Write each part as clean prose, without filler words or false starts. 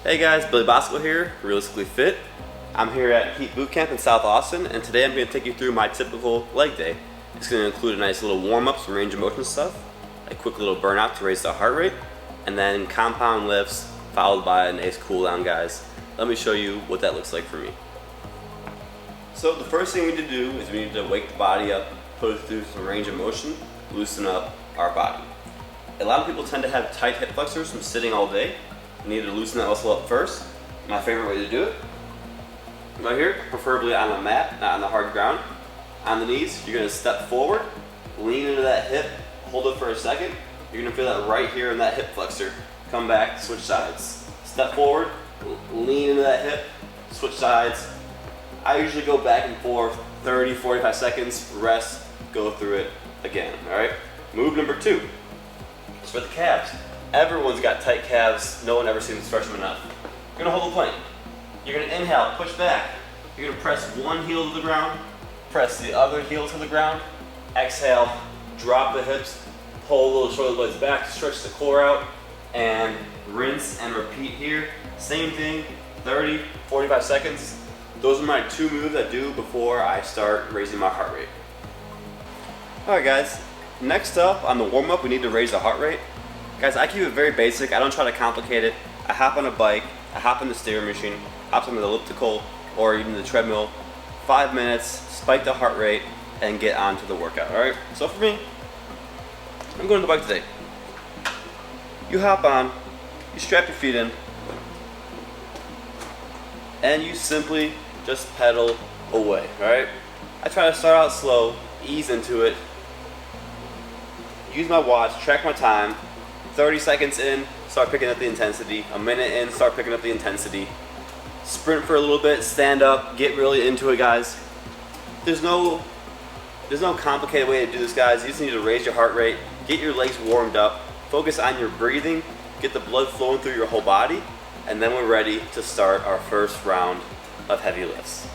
Hey guys, Billy Bosco here, Realistically Fit. I'm here at Heat Boot Camp in South Austin, and today I'm going to take you through my typical leg day. It's going to include a nice little warm-up, some range of motion stuff, a quick little burnout to raise the heart rate, and then compound lifts followed by a nice cool down, guys. Let me show you what that looks like for me. So the first thing we need to do is we need to wake the body up, put it through some range of motion, loosen up our body. A lot of people tend to have tight hip flexors from sitting all day. You need to loosen that muscle up first. My favorite way to do it, right here, preferably on the mat, not on the hard ground. On the knees, you're gonna step forward, lean into that hip, hold it for a second. You're gonna feel that right here in that hip flexor. Come back, switch sides. Step forward, lean into that hip, switch sides. I usually go back and forth, 30, 45 seconds, rest, go through it again, all right? Move number 2. It's for the calves. Everyone's got tight calves. No one ever seems to stretch them enough. You're gonna hold the plank. You're gonna inhale, push back. You're gonna press one heel to the ground, press the other heel to the ground. Exhale, drop the hips, pull the little shoulder blades back, stretch the core out, and rinse and repeat here. Same thing, 30, 45 seconds. Those are my 2 moves I do before I start raising my heart rate. All right, guys. Next up on the warm-up, we need to raise the heart rate. Guys, I keep it very basic. I don't try to complicate it. I hop on a bike, I hop on the stair machine, hop on the elliptical, or even the treadmill. 5 minutes, spike the heart rate, and get on to the workout, all right? So for me, I'm going to the bike today. You hop on, you strap your feet in, and you simply just pedal away, all right? I try to start out slow, ease into it, use my watch, track my time. 30 seconds in, start picking up the intensity. A minute in, start picking up the intensity. Sprint for a little bit, stand up, get really into it, guys. There's no complicated way to do this, guys. You just need to raise your heart rate, get your legs warmed up, focus on your breathing, get the blood flowing through your whole body, and then we're ready to start our first round of heavy lifts.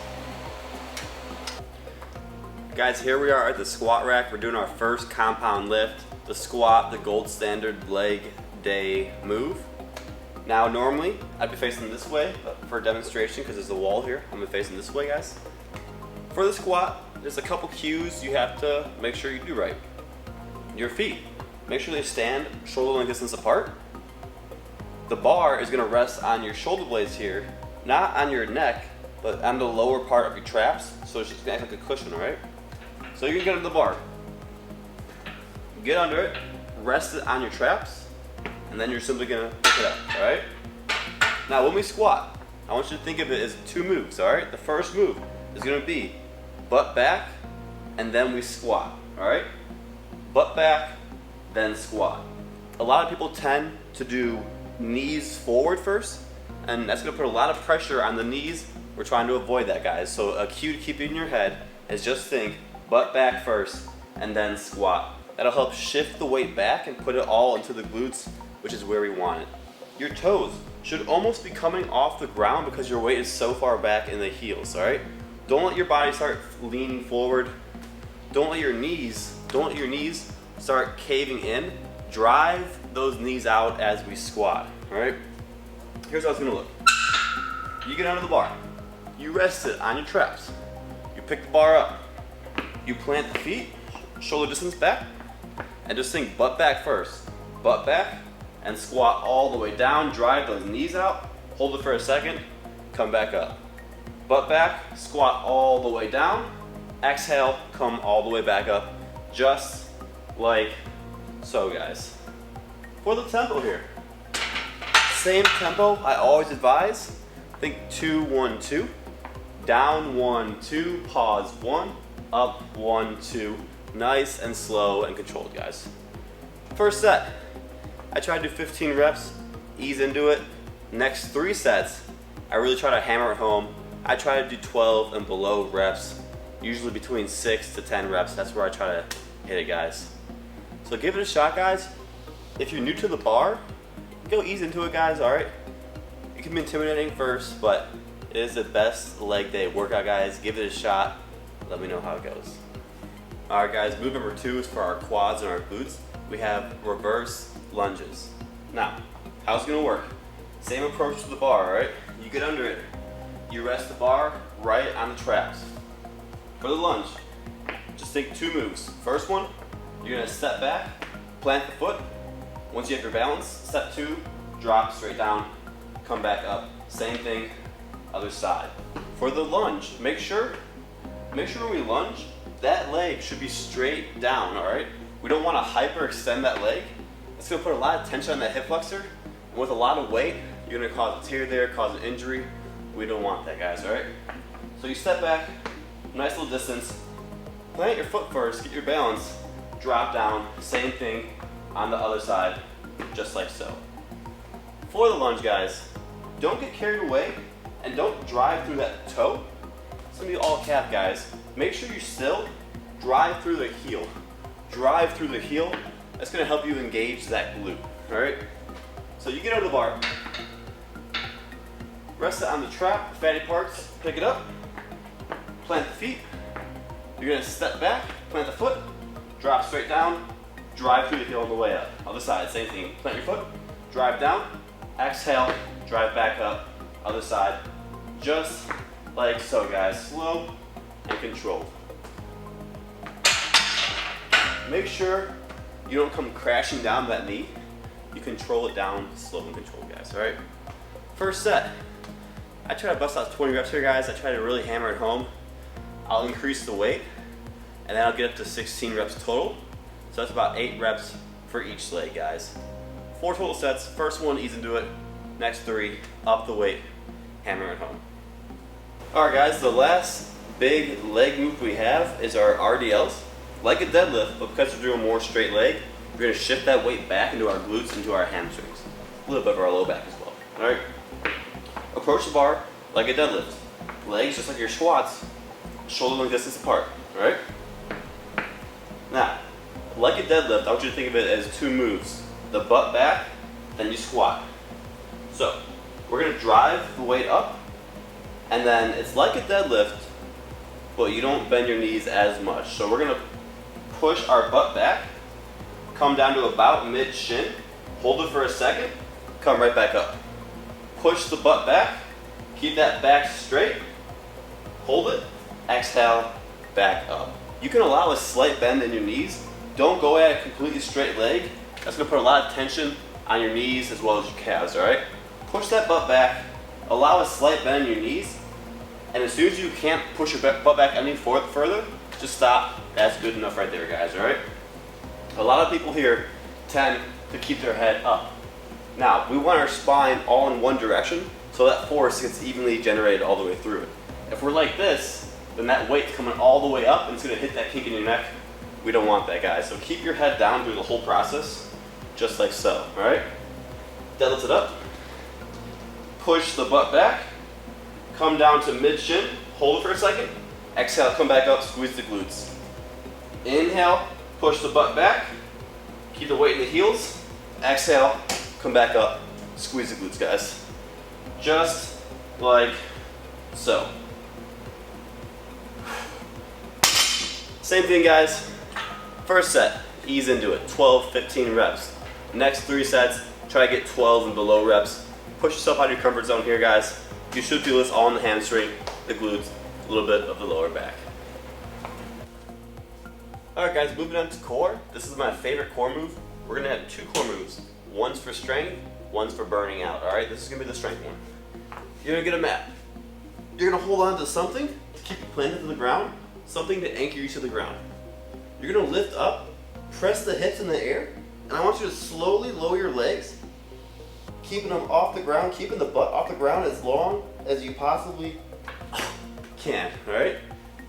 Guys, here we are at the squat rack. We're doing our first compound lift. The squat, the gold standard leg day move. Now normally I'd be facing this way, but for demonstration, because there's a wall here, I'm gonna be facing this way, guys. For the squat, there's a couple cues you have to make sure you do right. Your feet, make sure they stand shoulder length distance apart. The bar is gonna rest on your shoulder blades here, not on your neck, but on the lower part of your traps, so it's just gonna act like a cushion, all right? So you're gonna get under the bar. Get under it, rest it on your traps, and then you're simply gonna pick it up, all right? Now when we squat, I want you to think of it as 2 moves, all right? The first move is gonna be butt back, and then we squat, all right? Butt back, then squat. A lot of people tend to do knees forward first, and that's gonna put a lot of pressure on the knees. We're trying to avoid that, guys. So a cue to keep in your head is just think butt back first, and then squat. That'll help shift the weight back and put it all into the glutes, which is where we want it. Your toes should almost be coming off the ground because your weight is so far back in the heels, all right? Don't let your body start leaning forward. Don't let your knees start caving in. Drive those knees out as we squat, all right? Here's how it's gonna look. You get under the bar. You rest it on your traps. You pick the bar up. You plant the feet, shoulder distance back, and just think butt back first. Butt back, and squat all the way down. Drive those knees out, hold it for a second, come back up. Butt back, squat all the way down. Exhale, come all the way back up, just like so, guys. For the tempo here, same tempo I always advise. Think 2, 1, 2. Down, 1, 2, pause, 1, up, 1, 2. Nice and slow and controlled, guys. First set, I try to do 15 reps, ease into it. Next 3 sets, I really try to hammer it home. I try to do 12 and below reps, usually between 6 to 10 reps. That's where I try to hit it, guys. So give it a shot, guys. If you're new to the bar, go ease into it, guys, all right? It can be intimidating first, but it is the best leg day workout, guys. Give it a shot. Let me know how it goes. All right, guys, move number 2 is for our quads and our glutes. We have reverse lunges. Now, how's it gonna work? Same approach to the bar, all right? You get under it. You rest the bar right on the traps. For the lunge, just think 2 moves. First one, you're gonna step back, plant the foot. Once you have your balance, step 2, drop straight down, come back up. Same thing, other side. For the lunge, make sure when we lunge, that leg should be straight down, all right? We don't wanna hyperextend that leg. It's gonna put a lot of tension on that hip flexor. And with a lot of weight, you're gonna cause a tear there, cause an injury. We don't want that, guys, all right? So you step back, nice little distance, plant your foot first, get your balance, drop down, same thing on the other side, just like so. For the lunge, guys, don't get carried away and don't drive through that toe. It's gonna be all calf, guys. Make sure you still drive through the heel. Drive through the heel. That's gonna help you engage that glute, all right? So you get under the bar, rest it on the trap, the fatty parts, pick it up, plant the feet. You're gonna step back, plant the foot, drop straight down, drive through the heel on the way up. Other side, same thing. Plant your foot, drive down, exhale, drive back up, other side. Just like so, guys. Slow and controlled. Make sure you don't come crashing down that knee. You control it down, slow and controlled, guys, all right? First set. I try to bust out 20 reps here, guys. I try to really hammer it home. I'll increase the weight, and then I'll get up to 16 reps total. So that's about 8 reps for each leg, guys. 4 total sets. First one, ease into it. Next 3, up the weight, hammer it home. All right, guys, the last big leg move we have is our RDLs. Like a deadlift, but because we're doing more straight leg, we're gonna shift that weight back into our glutes, into our hamstrings. A little bit of our low back as well, all right? Approach the bar like a deadlift. Legs just like your squats, shoulder length distance apart, all right? Now, like a deadlift, I want you to think of it as 2 moves. The butt back, then you squat. So, we're gonna drive the weight up, and then it's like a deadlift, but you don't bend your knees as much. So we're gonna push our butt back, come down to about mid-shin, hold it for a second, come right back up. Push the butt back, keep that back straight, hold it, exhale, back up. You can allow a slight bend in your knees. Don't go at a completely straight leg. That's gonna put a lot of tension on your knees as well as your calves, all right? Push that butt back, allow a slight bend in your knees, and as soon as you can't push your butt back any further, just stop. That's good enough right there, guys, all right? A lot of people here tend to keep their head up. Now, we want our spine all in one direction so that force gets evenly generated all the way through it. If we're like this, then that weight's coming all the way up and it's gonna hit that kink in your neck. We don't want that, guys. So keep your head down through the whole process, just like so, all right? Deadlift it up. Push the butt back. Come down to mid-shin, hold it for a second. Exhale, come back up, squeeze the glutes. Inhale, push the butt back. Keep the weight in the heels. Exhale, come back up, squeeze the glutes, guys. Just like so. Same thing, guys. First set, ease into it, 12, 15 reps. Next 3 sets, try to get 12 and below reps. Push yourself out of your comfort zone here, guys. You should feel this all in the hamstring, the glutes, a little bit of the lower back. All right, guys, moving on to core. This is my favorite core move. We're gonna have 2 core moves. One's for strength, one's for burning out, all right? This is gonna be the strength one. You're gonna get a mat. You're gonna hold on to something to keep you planted to the ground, something to anchor you to the ground. You're gonna lift up, press the hips in the air, and I want you to slowly lower your legs, keeping them off the ground, keeping the butt off the ground as long as you possibly can, all right?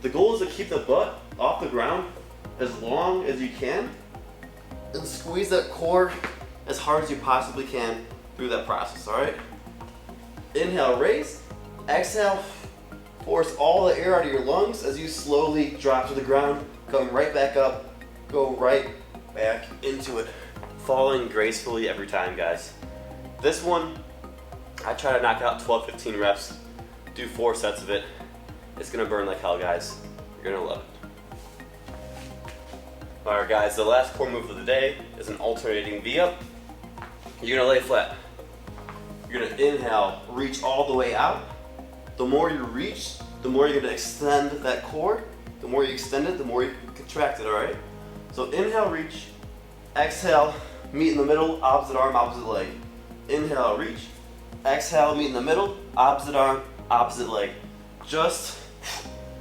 The goal is to keep the butt off the ground as long as you can and squeeze that core as hard as you possibly can through that process, all right? Inhale, raise. Exhale, force all the air out of your lungs as you slowly drop to the ground, come right back up, go right back into it, falling gracefully every time, guys. This one, I try to knock out 12, 15 reps, do 4 sets of it. It's gonna burn like hell, guys. You're gonna love it. All right, guys, the last core move of the day is an alternating V-up. You're gonna lay flat. You're You're gonna inhale, reach all the way out. The more you reach, the more you're gonna extend that core. The more you extend it, the more you contract it, all right? So inhale, reach. Exhale, meet in the middle, opposite arm, opposite leg. Inhale, reach. Exhale, meet in the middle, opposite arm, opposite leg. Just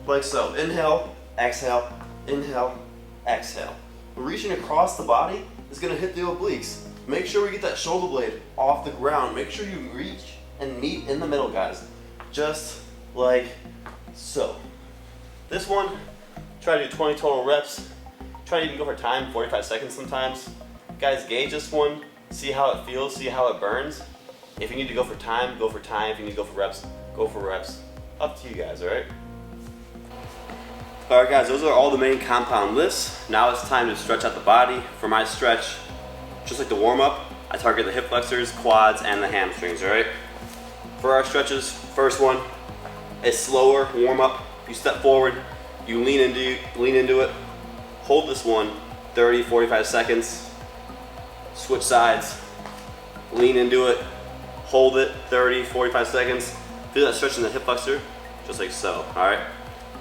like so. Inhale, exhale, inhale, exhale. Reaching across the body is gonna hit the obliques. Make sure we get that shoulder blade off the ground. Make sure you reach and meet in the middle, guys. Just like so. This one, try to do 20 total reps. Try to even go for time, 45 seconds sometimes. Guys, gauge this one, see how it feels, see how it burns. If you need to go for time, go for time. If you need to go for reps, go for reps. Up to you guys, all right? All right, guys, those are all the main compound lifts. Now it's time to stretch out the body. For my stretch, just like the warm-up, I target the hip flexors, quads, and the hamstrings, all right? For our stretches, first one, is slower, warm-up. You step forward, you lean into it, hold this one 30, 45 seconds, switch sides, lean into it, hold it 30, 45 seconds, feel that stretch in the hip flexor, just like so, all right?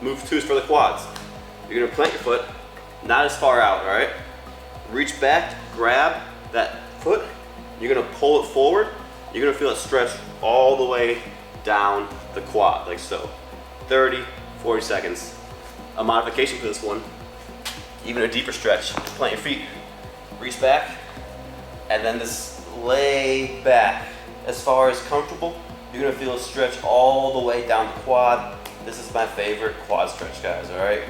Move twos for the quads. You're gonna plant your foot, not as far out, all right? Reach back, grab that foot, you're gonna pull it forward, you're gonna feel it stretch all the way down the quad, like so. 30, 40 seconds. A modification for this one, even a deeper stretch. Plant your feet, reach back, and then just lay back. As far as comfortable, you're gonna feel a stretch all the way down the quad. This is my favorite quad stretch, guys, all right?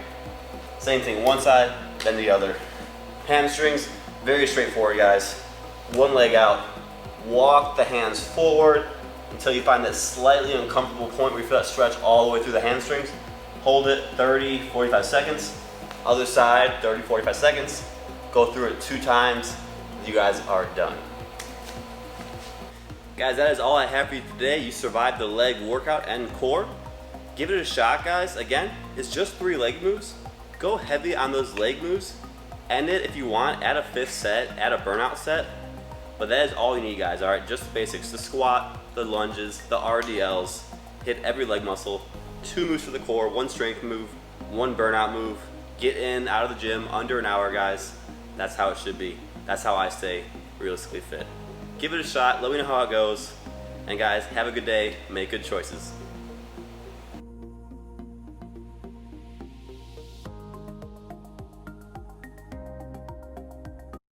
Same thing, one side, then the other. Hamstrings, very straightforward, guys. One leg out, walk the hands forward until you find that slightly uncomfortable point where you feel that stretch all the way through the hamstrings. Hold it 30, 45 seconds. Other side, 30, 45 seconds. Go through it 2 times. You guys are done. Guys, that is all I have for you today. You survived the leg workout and core. Give it a shot, guys. Again, it's just 3 leg moves. Go heavy on those leg moves. End it if you want. Add a 5th set, add a burnout set. But that is all you need, guys, all right? Just the basics, the squat, the lunges, the RDLs. Hit every leg muscle. 2 moves for the core, 1 strength move, 1 burnout move. Get in, out of the gym, under an hour, guys. That's how it should be. That's how I stay realistically fit. Give it a shot, let me know how it goes. And guys, have a good day, make good choices.